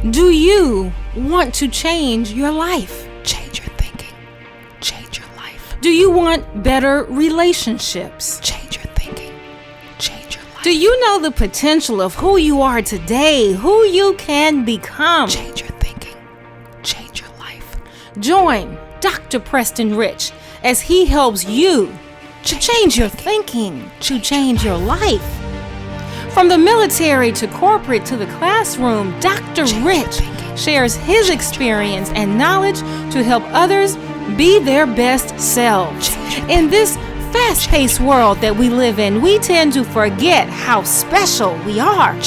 Do you want to change your life? Change your thinking. Change your life. Do you want better relationships? Change your thinking. Change your life. Do you know the potential of who you are today, who you can become? Change your thinking. Change your life. Join Dr. Preston Rich as he helps you to change your thinking, to change your life. From the military to corporate to the classroom, Dr. Rich shares his experience and knowledge to help others be their best selves. In this fast-paced world that we live in, we tend to forget how special we are.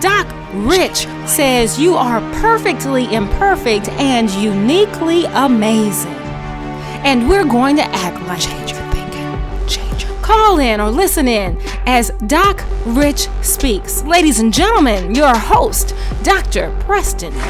Doc Rich says you are perfectly imperfect and uniquely amazing. And we're going to act like it. Call in or listen in as Doc Rich speaks. Ladies and gentlemen, your host, Dr. Preston Rich.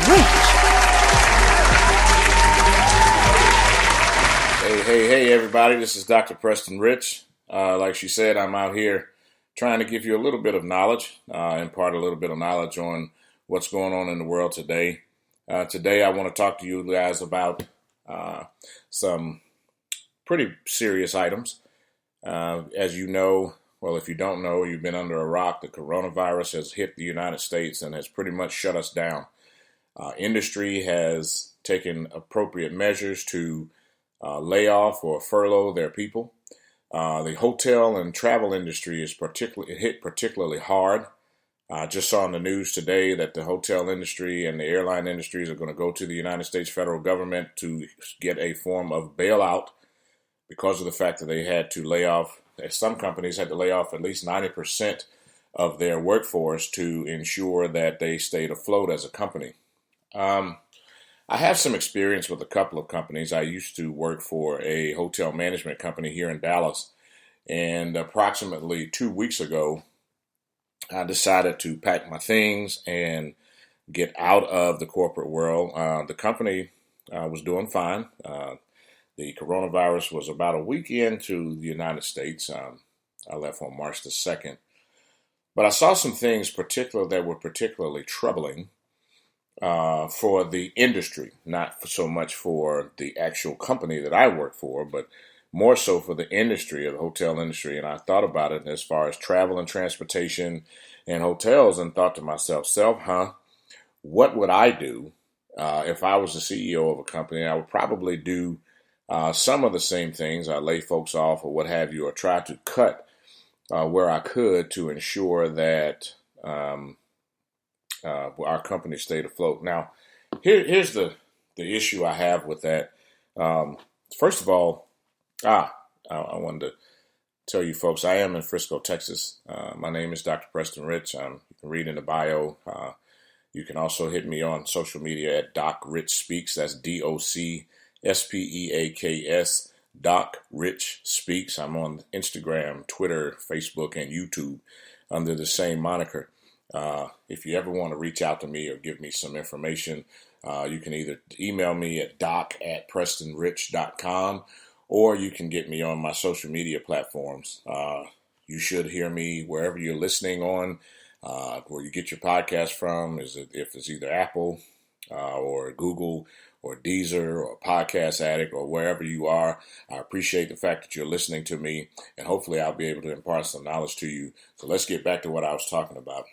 Hey, everybody. This is Dr. Preston Rich. Like she said, I'm out here trying to give you a little bit of knowledge, impart a little bit of knowledge on what's going on in the world today. Today, I want to talk to you guys about some pretty serious items. As you know, well, if you don't know, you've been under a rock. The coronavirus has hit the United States and has pretty much shut us down. Industry has taken appropriate measures to lay off or furlough their people. The hotel and travel industry is hit particularly hard. I just saw in the news today that the hotel industry and the airline industries are going to go to the United States federal government to get a form of bailout because of the fact that they had to lay off, some companies had to lay off at least 90% of their workforce to ensure that they stayed afloat as a company. I have some experience with a couple of companies. I used to work for a hotel management company here in Dallas, and approximately 2 weeks ago, I decided to pack my things and get out of the corporate world. The company was doing fine. The coronavirus was about a week into the United States. I left on March the 2nd. But I saw some things that were particularly troubling for the industry, not so much for the actual company that I work for, but more so for the industry, of the hotel industry. And I thought about it as far as travel and transportation and hotels and thought to myself, what would I do if I was the CEO of a company? I would probably do some of the same things. I lay folks off or what have you, or try to cut where I could to ensure that our company stayed afloat. Now, here's the issue I have with that. First of all, I wanted to tell you folks, I am in Frisco, Texas. My name is Dr. Preston Rich. You can read in the bio. You can also hit me on social media at Doc Rich Speaks. That's DOCSPEAKS, Doc Rich Speaks. I'm on Instagram, Twitter, Facebook, and YouTube under the same moniker. If you ever want to reach out to me or give me some information, you can either email me at doc@prestonrich.com, or you can get me on my social media platforms. You should hear me wherever you're listening on, where you get your podcast from. If it's either Apple or Google or Deezer or Podcast Addict or wherever you are. I appreciate the fact that you're listening to me, and hopefully I'll be able to impart some knowledge to you. So let's get back to what I was talking about.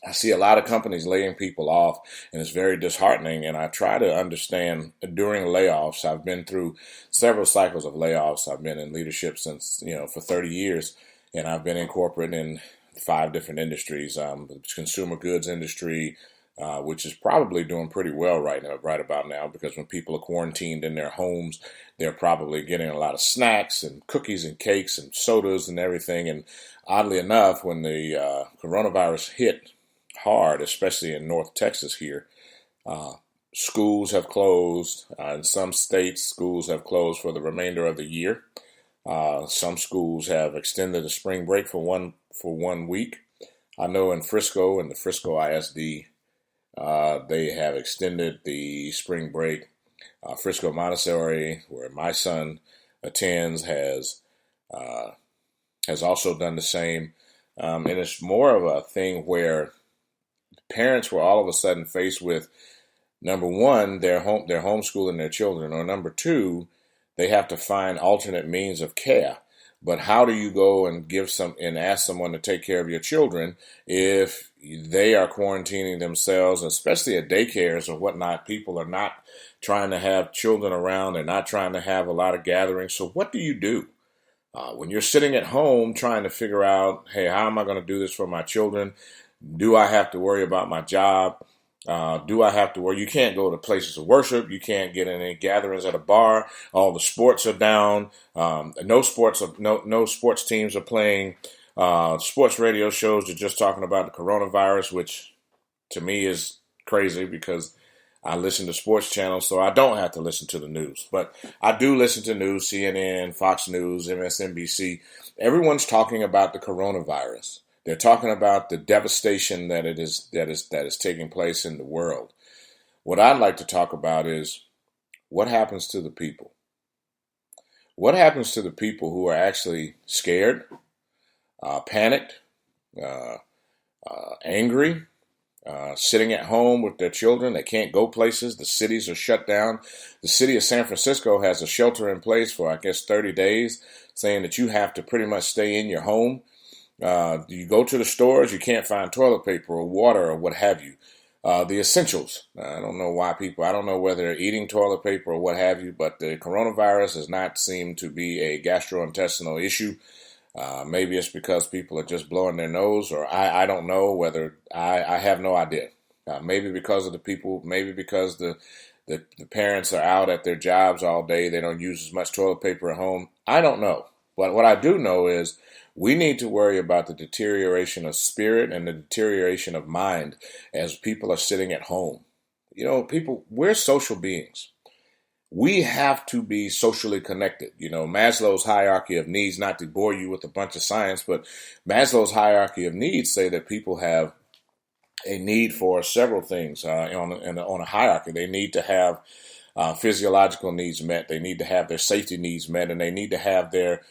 I see a lot of companies laying people off, and it's very disheartening, and I try to understand during layoffs. I've been through several cycles of layoffs. I've been in leadership since, for 30 years, and I've been in corporate in 5 different industries. The consumer goods industry, which is probably doing pretty well right about now, because when people are quarantined in their homes, they're probably getting a lot of snacks and cookies and cakes and sodas and everything. And oddly enough, when the coronavirus hit hard, especially in North Texas here, schools have closed. In some states, schools have closed for the remainder of the year. Some schools have extended the spring break for one week. I know in Frisco, in the Frisco ISD, they have extended the spring break. Frisco Montessori, where my son attends, has also done the same. And it's more of a thing where parents were all of a sudden faced with, number one, they're homeschooling their children, or number two, they have to find alternate means of care. But how do you go and ask someone to take care of your children if they are quarantining themselves, especially at daycares or whatnot? People are not trying to have children around. They're not trying to have a lot of gatherings. So what do you do? When you're sitting at home trying to figure out, hey, how am I going to do this for my children? Do I have to worry about my job? Do I have to worry? You can't go to places of worship. You can't get in any gatherings at a bar. All the sports are down. No sports teams are playing. Sports radio shows are just talking about the coronavirus, which to me is crazy because I listen to sports channels, so I don't have to listen to the news. But I do listen to news, CNN, Fox News, MSNBC. Everyone's talking about the coronavirus. They're talking about the devastation that is taking place in the world. What I'd like to talk about is what happens to the people. What happens to the people who are actually scared, panicked, angry, sitting at home with their children? They can't go places. The cities are shut down. The city of San Francisco has a shelter in place for, I guess, 30 days, saying that you have to pretty much stay in your home. You go to the stores, you can't find toilet paper or water or what have you. The essentials. I don't know whether they're eating toilet paper or what have you, but the coronavirus does not seem to be a gastrointestinal issue. Maybe it's because people are just blowing their nose, or I don't know whether, I have no idea. Maybe because of the people, maybe because the parents are out at their jobs all day. They don't use as much toilet paper at home. I don't know. But what I do know is we need to worry about the deterioration of spirit and the deterioration of mind as people are sitting at home. You know, we're social beings. We have to be socially connected. You know, Maslow's hierarchy of needs, not to bore you with a bunch of science, but Maslow's hierarchy of needs say that people have a need for several things on a hierarchy. They need to have physiological needs met. They need to have their safety needs met, and they need to have their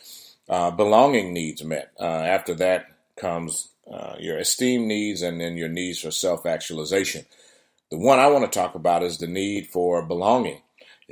belonging needs met. After that comes your esteem needs, and then your needs for self-actualization. The one I want to talk about is the need for belonging.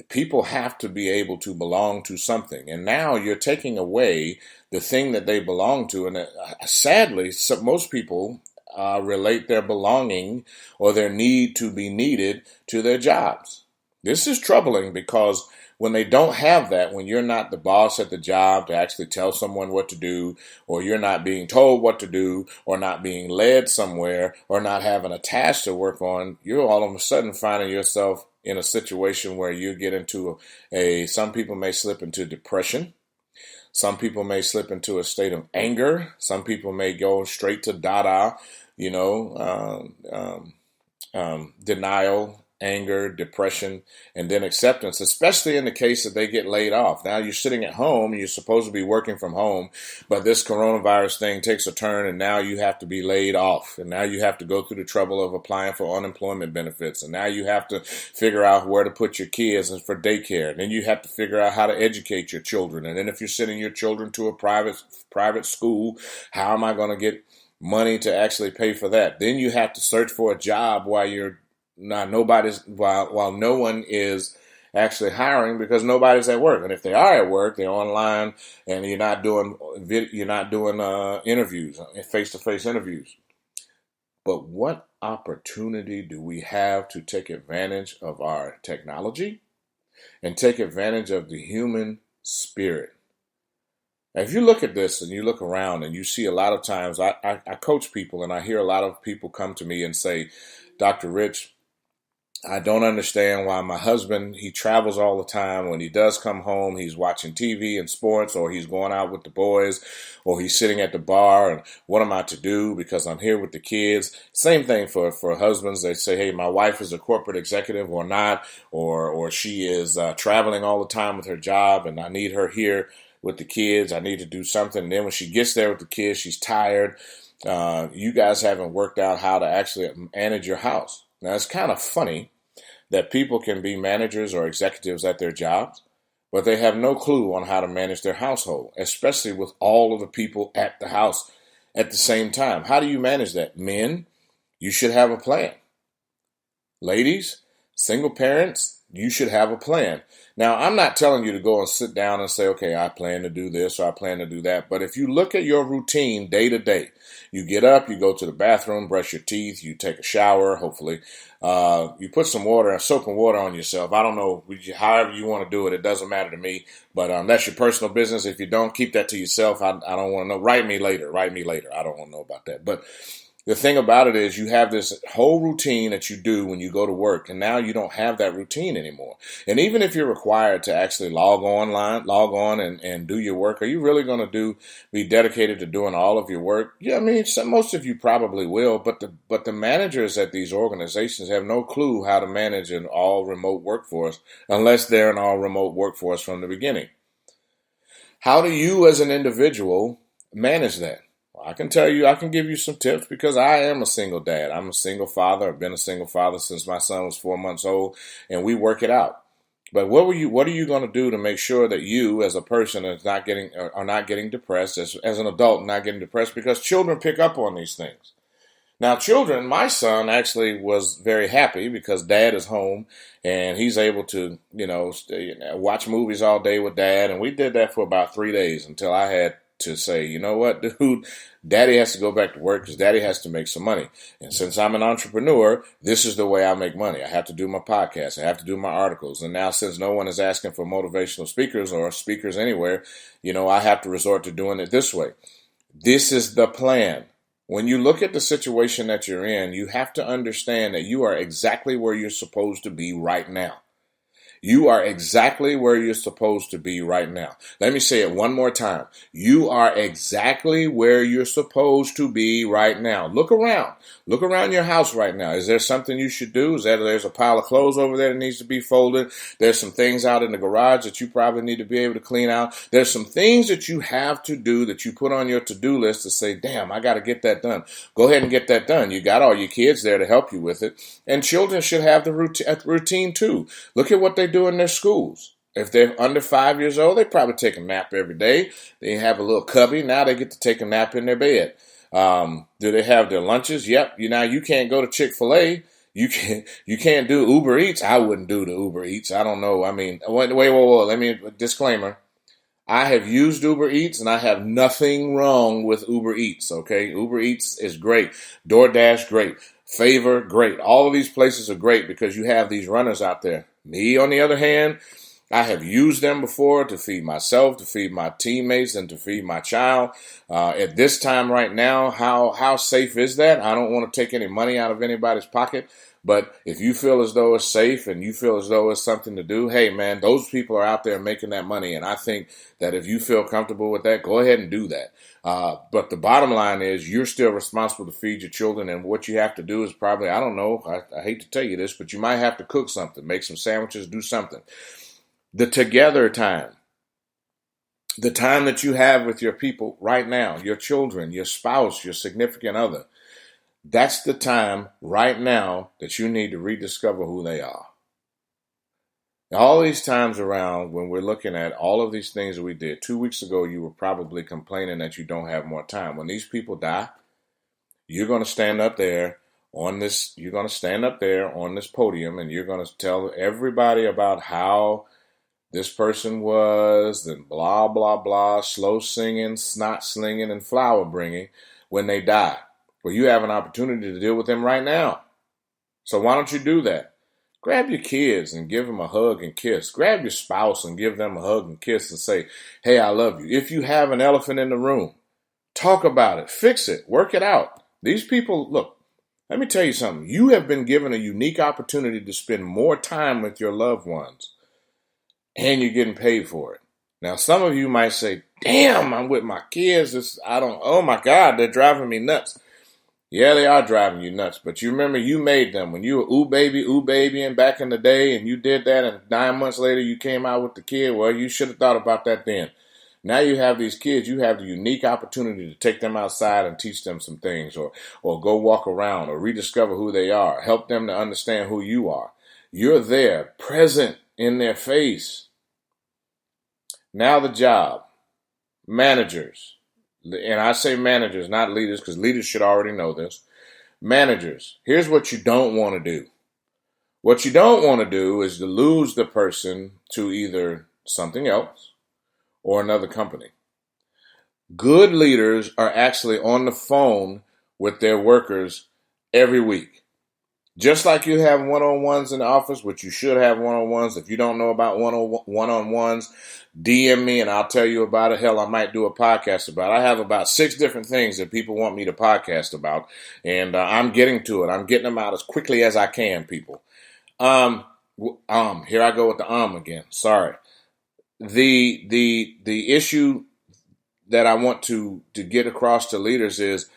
People have to be able to belong to something. And now you're taking away the thing that they belong to. And sadly, most people relate their belonging or their need to be needed to their jobs. This is troubling because when they don't have that, when you're not the boss at the job to actually tell someone what to do, or you're not being told what to do, or not being led somewhere, or not having a task to work on, you're all of a sudden finding yourself in a situation where you get into some people may slip into depression. Some people may slip into a state of anger. Some people may go straight to dada, denial, anger, depression, and then acceptance, especially in the case that they get laid off. Now you're sitting at home, you're supposed to be working from home, but this coronavirus thing takes a turn, and now you have to be laid off. And now you have to go through the trouble of applying for unemployment benefits. And now you have to figure out where to put your kids and for daycare. And then you have to figure out how to educate your children. And then if you're sending your children to a private school, how am I going to get money to actually pay for that? Then you have to search for a job while no one is actually hiring because nobody's at work. And if they are at work, they're online, and you're not doing interviews, face-to-face interviews. But what opportunity do we have to take advantage of our technology and take advantage of the human spirit? Now, if you look at this and you look around and you see a lot of times, I coach people, and I hear a lot of people come to me and say, Dr. Rich, I don't understand why my husband, he travels all the time. When he does come home, he's watching TV and sports, or he's going out with the boys, or he's sitting at the bar. And what am I to do because I'm here with the kids? Same thing for husbands. They say, hey, my wife is a corporate executive or not, or she is traveling all the time with her job, and I need her here with the kids. I need to do something. And then when she gets there with the kids, she's tired. You guys haven't worked out how to actually manage your house. Now, it's kind of funny that people can be managers or executives at their jobs, but they have no clue on how to manage their household, especially with all of the people at the house at the same time. How do you manage that? Men, You should have a plan. Ladies, single parents, you should have a plan. Now, I'm not telling you to go and sit down and say, okay, I plan to do this or I plan to do that. But if you look at your routine day to day, you get up, you go to the bathroom, brush your teeth, you take a shower, hopefully. You put some water, soap water on yourself. I don't know, however you want to do it. It doesn't matter to me. But that's your personal business. If you don't, keep that to yourself. I don't want to know. Write me later. I don't want to know about that. But the thing about it is you have this whole routine that you do when you go to work, and now you don't have that routine anymore. And even if you're required to actually log on and do your work, are you really going to be dedicated to doing all of your work? Yeah, I mean, most of you probably will, but the managers at these organizations have no clue how to manage an all remote workforce unless they're an all remote workforce from the beginning. How do you as an individual manage that? I can tell you, I can give you some tips because I am a single dad. I'm a single father. I've been a single father since my son was 4 months old, and we work it out. But what are you going to do to make sure that you, as a person, are not getting depressed, as an adult, not getting depressed? Because children pick up on these things. Now, children, my son actually was very happy because dad is home and he's able to, watch movies all day with dad. And we did that for about 3 days until I had to say, you know what, dude, daddy has to go back to work because daddy has to make some money. And since I'm an entrepreneur, this is the way I make money. I have to do my podcast. I have to do my articles. And now since no one is asking for motivational speakers or speakers anywhere, I have to resort to doing it this way. This is the plan. When you look at the situation that you're in, you have to understand that you are exactly where you're supposed to be right now. You are exactly where you're supposed to be right now. Let me say it one more time. You are exactly where you're supposed to be right now. Look around. Look around your house right now. Is there something you should do? There's a pile of clothes over there that needs to be folded? There's some things out in the garage that you probably need to be able to clean out. There's some things that you have to do that you put on your to-do list to say, damn, I got to get that done. Go ahead and get that done. You got all your kids there to help you with it. And children should have the routine too. Look at what they do in their schools. If they're under 5 years old, they probably take a nap every day. They have a little cubby. Now they get to take a nap in their bed. Do they have their lunches? Yep. You can't go to Chick-fil-A. You can't do Uber Eats. I wouldn't do the Uber Eats. I don't know. I mean, wait. Let me disclaimer. I have used Uber Eats and I have nothing wrong with Uber Eats. Okay. Uber Eats is great. DoorDash, great. Favor, great. All of these places are great because you have these runners out there. Me, on the other hand, I have used them before to feed myself, to feed my teammates, and to feed my child. At this time right now, how safe is that? I don't want to take any money out of anybody's pocket. But if you feel as though it's safe and you feel as though it's something to do, hey, man, those people are out there making that money. And I think that if you feel comfortable with that, go ahead and do that. But the bottom line is you're still responsible to feed your children. And what you have to do is probably, I don't know, I hate to tell you this, but you might have to cook something, make some sandwiches, do something. The together time, the time that you have with your people right now, your children, your spouse, your significant other, that's the time right now that you need to rediscover who they are. All these times around when we're looking at all of these things that we did, 2 weeks ago, you were probably complaining that you don't have more time. When these people die, you're going to stand up there on this podium and you're going to tell everybody about how this person was, and blah, blah, blah, slow singing, snot slinging, and flower bringing when they die. Well, you have an opportunity to deal with them right now. So why don't you do that? Grab your kids and give them a hug and kiss. Grab your spouse and give them a hug and kiss and say, hey, I love you. If you have an elephant in the room, talk about it, fix it, work it out. These people, look, let me tell you something. You have been given a unique opportunity to spend more time with your loved ones, and you're getting paid for it. Now, some of you might say, damn, I'm with my kids. Oh my God, they're driving me nuts. Yeah, they are driving you nuts, but you remember you made them when you were ooh baby, and back in the day, and you did that, and 9 months later you came out with the kid. Well, you should have thought about that then. Now you have these kids, you have the unique opportunity to take them outside and teach them some things, or go walk around, or rediscover who they are, help them to understand who you are. You're there, present in their face. Now the job, managers. And I say managers, not leaders, because leaders should already know this. Managers, here's what you don't want to do. What you don't want to do is to lose the person to either something else or another company. Good leaders are actually on the phone with their workers every week. Just like you have one-on-ones in the office, which you should have one-on-ones. If you don't know about one-on-ones, DM me and I'll tell you about it. Hell, I might do a podcast about it. I have about 6 different things that people want me to podcast about, and I'm getting to it. I'm getting them out as quickly as I can, people. Here I go with the again. Sorry. The issue that I want to get across to leaders is,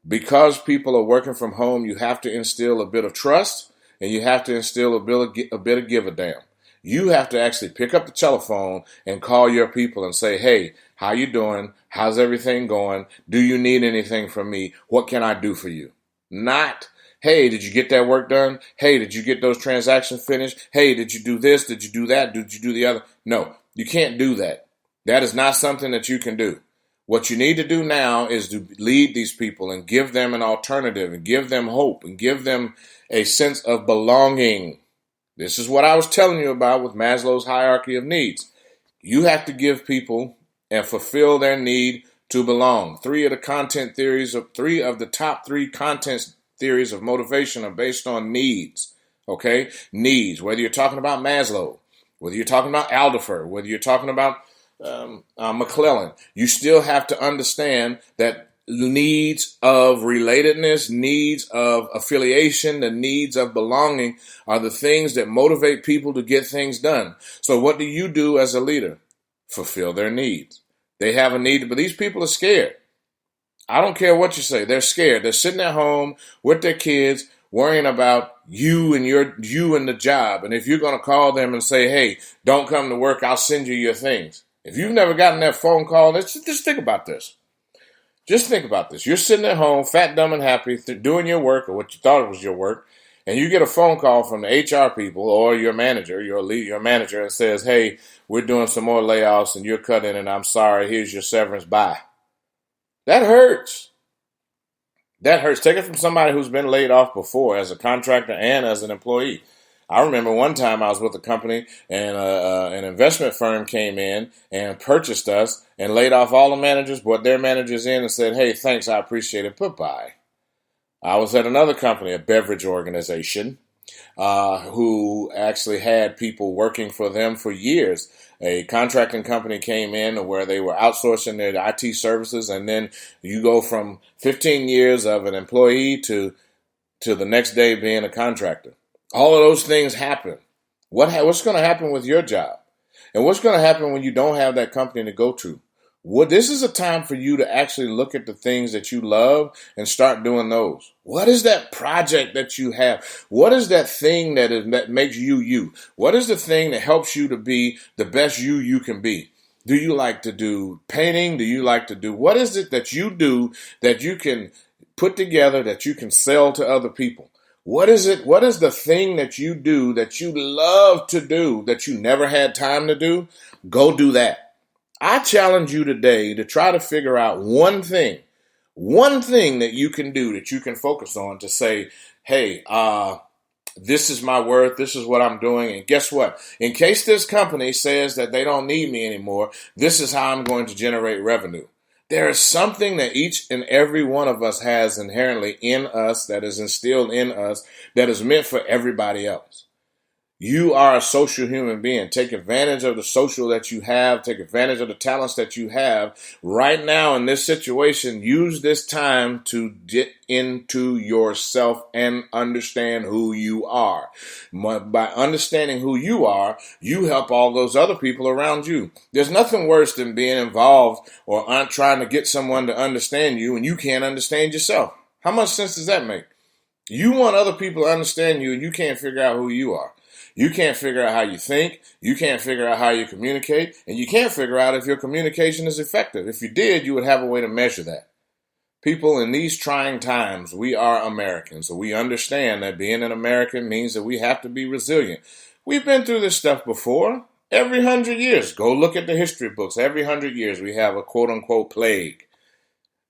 because people are working from home, you have to instill a bit of trust, and you have to instill a bit of give a damn. You have to actually pick up the telephone and call your people and say, hey, how you doing? How's everything going? Do you need anything from me? What can I do for you? Not, hey, did you get that work done? Hey, did you get those transactions finished? Hey, did you do this? Did you do that? Did you do the other? No, you can't do that. That is not something that you can do. What you need to do now is to lead these people and give them an alternative and give them hope and give them a sense of belonging. This is what I was telling you about with Maslow's hierarchy of needs. You have to give people and fulfill their need to belong. Three of the top three content theories of motivation are based on needs. Okay? Needs. Whether you're talking about Maslow, whether you're talking about Alderfer, whether you're talking about McClellan, you still have to understand that needs of relatedness, needs of affiliation, the needs of belonging are the things that motivate people to get things done. So what do you do as a leader? Fulfill their needs. They have a need, but these people are scared. I don't care what you say. They're scared. They're sitting at home with their kids, worrying about you and the job. And if you're going to call them and say, hey, don't come to work, I'll send you your things. If you've never gotten that phone call, just think about this. Just think about this. You're sitting at home, fat, dumb, and happy, doing your work or what you thought was your work, and you get a phone call from the HR people or your manager, your manager, and says, hey, we're doing some more layoffs and you're cutting and I'm sorry, here's your severance, bye. That hurts. That hurts. Take it from somebody who's been laid off before as a contractor and as an employee. I remember one time I was with a company and an investment firm came in and purchased us and laid off all the managers, brought their managers in and said, hey, thanks, I appreciate it, bye-bye. I was at another company, a beverage organization, who actually had people working for them for years. A contracting company came in where they were outsourcing their IT services, and then you go from 15 years of an employee to the next day being a contractor. All of those things happen. What's going to happen with your job? And what's going to happen when you don't have that company to go to? This is a time for you to actually look at the things that you love and start doing those. What is that project that you have? What is that thing that makes you you? What is the thing that helps you to be the best you can be? Do you like to do painting? Do you like to do, what is it that you do that you can put together that you can sell to other people? What is it? What is the thing that you do that you love to do that you never had time to do? Go do that. I challenge you today to try to figure out one thing that you can do that you can focus on to say, hey, this is my worth. This is what I'm doing. And guess what? In case this company says that they don't need me anymore, this is how I'm going to generate revenue. There is something that each and every one of us has inherently in us, that is instilled in us, that is meant for everybody else. You are a social human being. Take advantage of the social that you have. Take advantage of the talents that you have. Right now in this situation, use this time to get into yourself and understand who you are. By understanding who you are, you help all those other people around you. There's nothing worse than being involved or trying to get someone to understand you and you can't understand yourself. How much sense does that make? You want other people to understand you and you can't figure out who you are. You can't figure out how you think, you can't figure out how you communicate, and you can't figure out if your communication is effective. If you did, you would have a way to measure that. People, in these trying times, we are Americans, so we understand that being an American means that we have to be resilient. We've been through this stuff before. Every 100 years, go look at the history books. Every 100 years, we have a quote-unquote plague.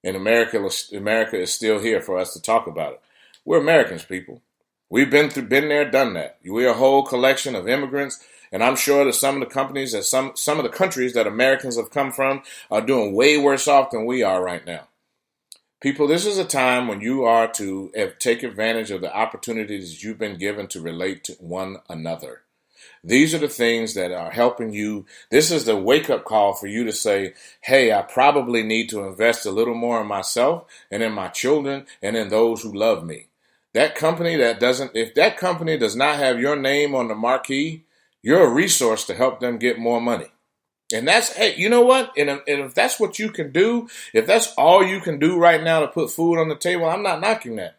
And America is still here for us to talk about it. We're Americans, people. We've been there, done that. We're a whole collection of immigrants, and I'm sure that some of the companies that some of the countries that Americans have come from are doing way worse off than we are right now. People, this is a time when you are to take advantage of the opportunities you've been given to relate to one another. These are the things that are helping you. This is the wake-up call for you to say, hey, I probably need to invest a little more in myself and in my children and in those who love me. If that company does not have your name on the marquee, you're a resource to help them get more money. And that's, hey, you know what? And if that's what you can do, if that's all you can do right now to put food on the table, I'm not knocking that.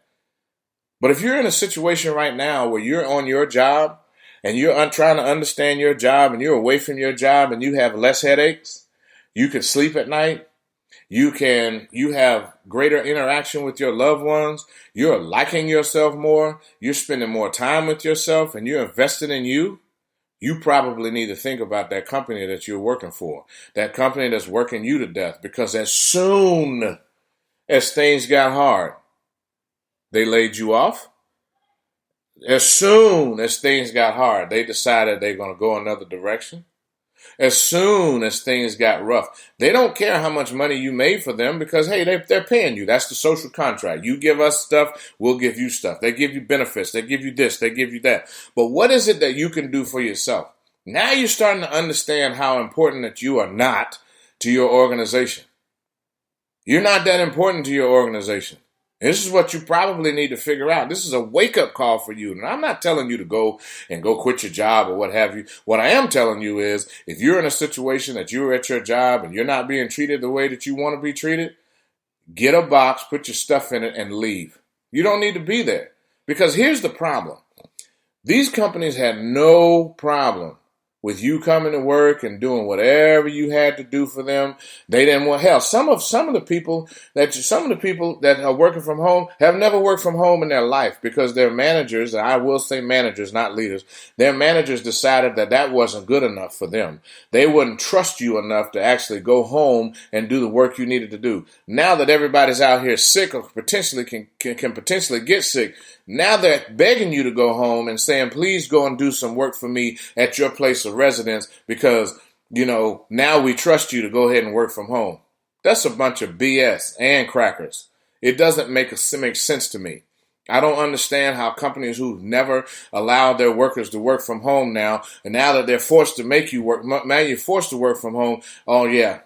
But if you're in a situation right now where you're on your job and you're trying to understand your job and you're away from your job and you have less headaches, you can sleep at night, you have greater interaction with your loved ones, you're liking yourself more, you're spending more time with yourself, and you're investing in you, you probably need to think about that company that you're working for, that company that's working you to death, because as soon as things got hard, they laid you off. As soon as things got hard, they decided they're going to go another direction. As soon as things got rough, they don't care how much money you made for them because, hey, they're paying you. That's the social contract. You give us stuff, we'll give you stuff. They give you benefits. They give you this. They give you that. But what is it that you can do for yourself? Now you're starting to understand how important that you are not to your organization. You're not that important to your organization. This is what you probably need to figure out. This is a wake-up call for you. And I'm not telling you to go quit your job or what have you. What I am telling you is if you're in a situation that you're at your job and you're not being treated the way that you want to be treated, get a box, put your stuff in it, and leave. You don't need to be there. Because here's the problem. These companies had no problem with you coming to work and doing whatever you had to do for them. They didn't want hell. Some of the people that are working from home have never worked from home in their life because their managers, and I will say managers, not leaders, their managers decided that wasn't good enough for them. They wouldn't trust you enough to actually go home and do the work you needed to do. Now that everybody's out here sick or potentially can potentially get sick, now they're begging you to go home and saying, please go and do some work for me at your place of residence because, now we trust you to go ahead and work from home. That's a bunch of BS and crackers. It doesn't make sense to me. I don't understand how companies who've never allowed their workers to work from home now, and now that they're forced to make you work, now you're forced to work from home. Oh, yeah.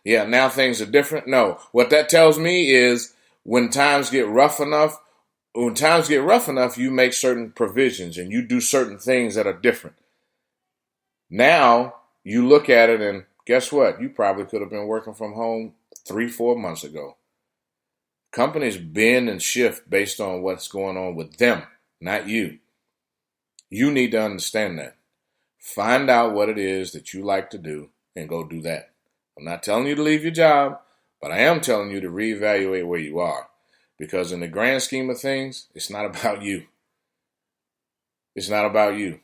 Now things are different. No, what that tells me is when times get rough enough, you make certain provisions and you do certain things that are different. Now you look at it and guess what? You probably could have been working from home 3-4 months ago. Companies bend and shift based on what's going on with them, not you. You need to understand that. Find out what it is that you like to do and go do that. I'm not telling you to leave your job, but I am telling you to reevaluate where you are. Because in the grand scheme of things, it's not about you. It's not about you.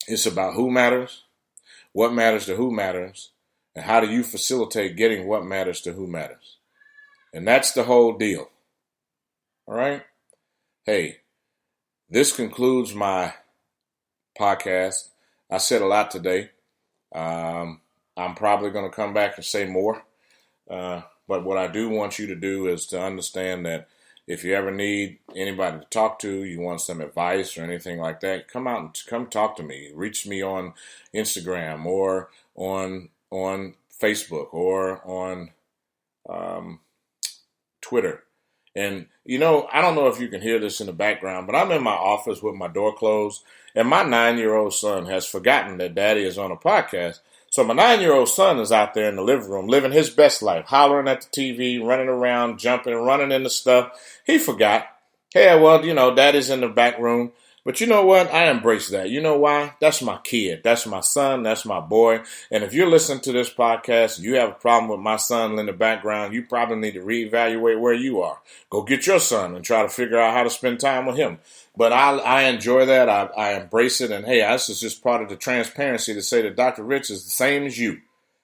It's about who matters, what matters to who matters, and how do you facilitate getting what matters to who matters. And that's the whole deal. All right? Hey, this concludes my podcast. I said a lot today. I'm probably going to come back and say more. But what I do want you to do is to understand that if you ever need anybody to talk to, you want some advice or anything like that, come talk to me. Reach me on Instagram or on Facebook or on Twitter. And, I don't know if you can hear this in the background, but I'm in my office with my door closed, and my 9-year-old son has forgotten that Daddy is on a podcast. So my 9-year-old son is out there in the living room living his best life, hollering at the TV, running around, jumping, running into stuff. He forgot. Hey, well, Daddy's in the back room. But you know what? I embrace that. You know why? That's my kid. That's my son. That's my boy. And if you're listening to this podcast and you have a problem with my son in the background, you probably need to reevaluate where you are. Go get your son and try to figure out how to spend time with him. But I enjoy that. I embrace it. And, hey, this is just part of the transparency to say that Dr. Rich is the same as you.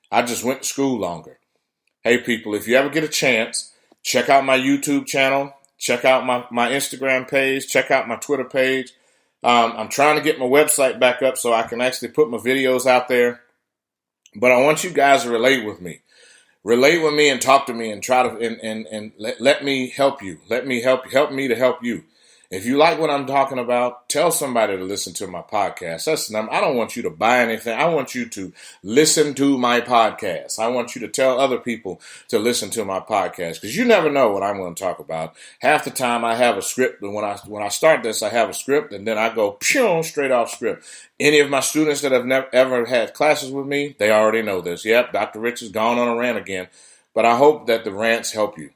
I just went to school longer. Hey, people, if you ever get a chance, check out my YouTube channel. check out my Instagram page. Check out my Twitter page. I'm trying to get my website back up so I can actually put my videos out there. But I want you guys to relate with me. Relate with me and talk to me and try to and let me help you. Let me help me to help you. If you like what I'm talking about, tell somebody to listen to my podcast. I don't want you to buy anything. I want you to listen to my podcast. I want you to tell other people to listen to my podcast, because you never know what I'm going to talk about. Half the time I have a script, and when I start this, I have a script, and then I go straight off script. Any of my students that have never ever had classes with me, they already know this. Yep, Dr. Rich has gone on a rant again, but I hope that the rants help you.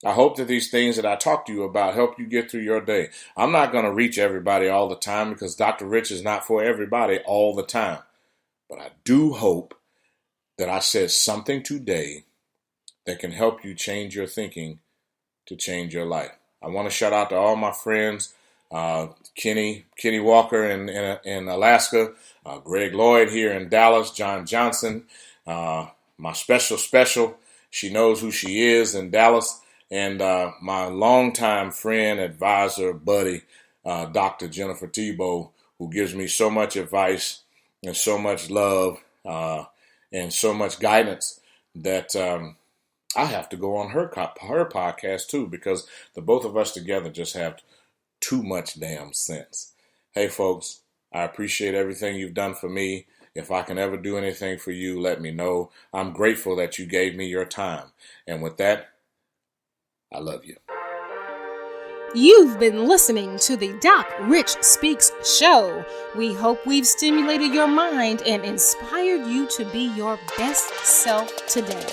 I hope that these things that I talk to you about help you get through your day. I'm not going to reach everybody all the time, because Dr. Rich is not for everybody all the time. But I do hope that I said something today that can help you change your thinking to change your life. I want to shout out to all my friends, Kenny Walker in Alaska, Greg Lloyd here in Dallas, John Johnson, my special. She knows who she is in Dallas. And my longtime friend, advisor, buddy, Dr. Jennifer Thibault, who gives me so much advice and so much love and so much guidance that I have to go on her podcast too, because the both of us together just have too much damn sense. Hey, folks, I appreciate everything you've done for me. If I can ever do anything for you, let me know. I'm grateful that you gave me your time. And with that, I love you. You've been listening to the Doc Rich Speaks show. We hope we've stimulated your mind and inspired you to be your best self today.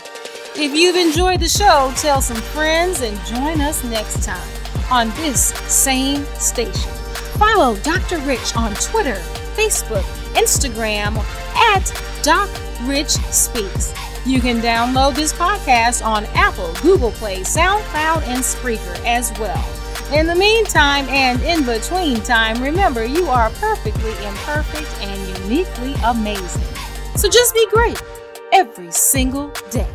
If you've enjoyed the show, tell some friends and join us next time on this same station. Follow Dr. Rich on Twitter, Facebook, Instagram at Doc Rich Speaks. You can download this podcast on Apple, Google Play, SoundCloud, and Spreaker as well. In the meantime and in between time, remember, you are perfectly imperfect and uniquely amazing. So just be great every single day.